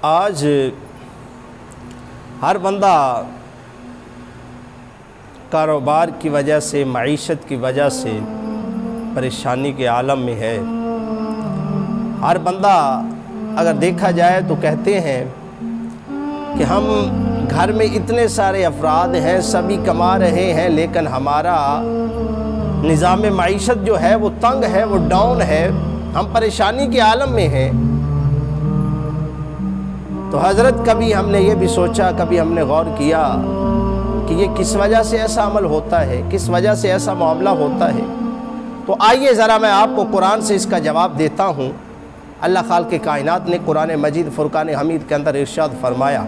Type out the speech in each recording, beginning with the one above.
آج ہر بندہ کاروبار کی وجہ سے، معیشت کی وجہ سے پریشانی کے عالم میں ہے۔ ہر بندہ اگر دیکھا جائے تو کہتے ہیں کہ ہم گھر میں اتنے سارے افراد ہیں، سبھی کما رہے ہیں، لیکن ہمارا نظام معیشت جو ہے وہ تنگ ہے، وہ ڈاؤن ہے، ہم پریشانی کے عالم میں ہیں۔ تو حضرت کبھی ہم نے یہ بھی سوچا، کبھی ہم نے غور کیا کہ یہ کس وجہ سے ایسا عمل ہوتا ہے، کس وجہ سے ایسا معاملہ ہوتا ہے؟ تو آئیے ذرا میں آپ کو قرآن سے اس کا جواب دیتا ہوں۔ اللہ خالق کائنات نے قرآن مجید فرقان حمید کے اندر ارشاد فرمایا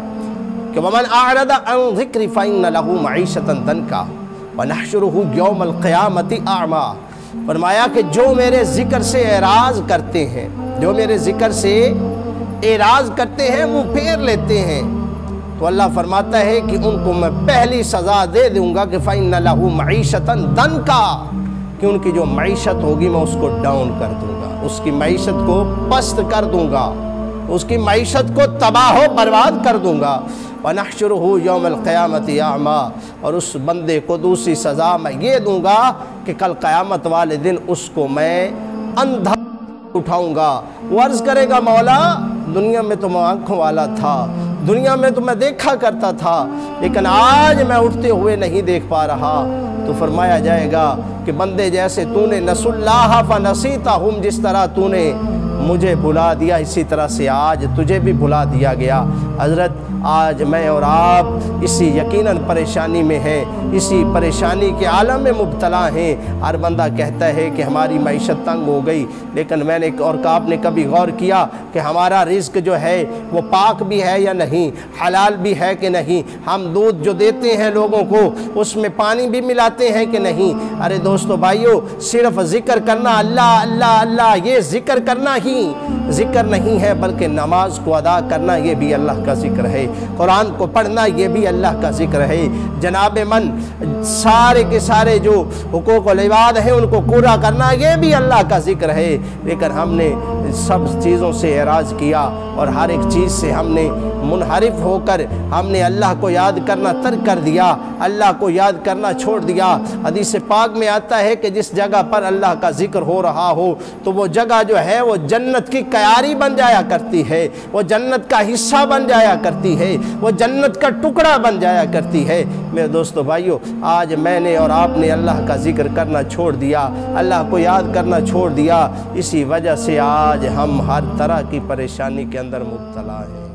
کہ وَمَنْ أَعْرَضَ عَنْ ذِكْرِ فَإِنَّ لَهُ مَعِيشَةً ضَنْكًا وَنَحْشُرُهُ يَوْمَ الْقِيَامَةِ أَعْمَىٰ۔ فرمایا کہ جو میرے ذکر سے اعراض کرتے ہیں، جو میرے ذکر سے اعراض کرتے ہیں، منہ پھیر لیتے ہیں، تو اللہ فرماتا ہے کہ ان کو میں پہلی سزا دے دوں گا کہ فَإِنَّ لَهُ مَعِيشَةً ضَنْكًا، کہ ان کی جو معیشت ہوگی میں اس کو ڈاؤن کر دوں گا، اس کی معیشت کو پست کر دوں گا، اس کی معیشت کو تباہ و برباد کر دوں گا۔ وَنَحْشُرُهُ يَوْمَ الْقِيَامَةِ أَعْمَىٰ، اور اس بندے کو دوسری سزا میں یہ دوں گا کہ کل قیامت والے دن اس کو میں اندھا اٹھاؤں گا۔ وہ عرض کرے گا مولا دنیا میں تو میں آنکھوں والا تھا، دنیا میں تو میں دیکھا کرتا تھا، لیکن آج میں اٹھتے ہوئے نہیں دیکھ پا رہا۔ تو فرمایا جائے گا کہ بندے جیسے تو نے نسوا اللہ فنسیتہم، جس طرح تو نے مجھے بھلا دیا اسی طرح سے آج تجھے بھی بھلا دیا گیا۔ حضرت آج میں اور آپ اسی یقیناً پریشانی میں ہیں، اسی پریشانی کے عالم میں مبتلا ہیں۔ ہر بندہ کہتا ہے کہ ہماری معیشت تنگ ہو گئی، لیکن میں نے اور آپ نے کبھی غور کیا کہ ہمارا رزق جو ہے وہ پاک بھی ہے یا نہیں، حلال بھی ہے کہ نہیں؟ ہم دودھ جو دیتے ہیں لوگوں کو اس میں پانی بھی ملاتے ہیں کہ نہیں؟ ارے دوستو بھائیو، صرف ذکر کرنا اللہ اللہ اللہ، یہ ذکر کرنا ہی ذکر نہیں ہے، بلکہ نماز کو ادا کرنا یہ بھی اللہ کا ذکر ہے، قرآن کو پڑھنا یہ بھی اللہ کا ذکر ہے۔ جناب من سارے کے سارے جو حقوق العباد ہیں ان کو پورا کرنا یہ بھی اللہ کا ذکر ہے، لیکن ہم نے سب چیزوں سے اعراض کیا اور ہر ایک چیز سے ہم نے منحرف ہو کر ہم نے اللہ کو یاد کرنا ترک کر دیا، اللہ کو یاد کرنا چھوڑ دیا۔ حدیث پاک میں آتا ہے کہ جس جگہ پر اللہ کا ذکر ہو رہا ہو تو وہ جگہ جو ہے وہ جنت کی کیاری بن جایا کرتی ہے، وہ جنت کا حصہ بن جایا کرتی ہے، وہ جنت کا ٹکڑا بن جایا کرتی ہے۔ میرے دوستو بھائیو، آج میں نے اور آپ نے اللہ کا ذکر کرنا چھوڑ دیا، اللہ کو یاد کرنا چھوڑ دیا، اسی وجہ سے آج ہم ہر طرح کی پریشانی کے اندر مبتلا ہیں۔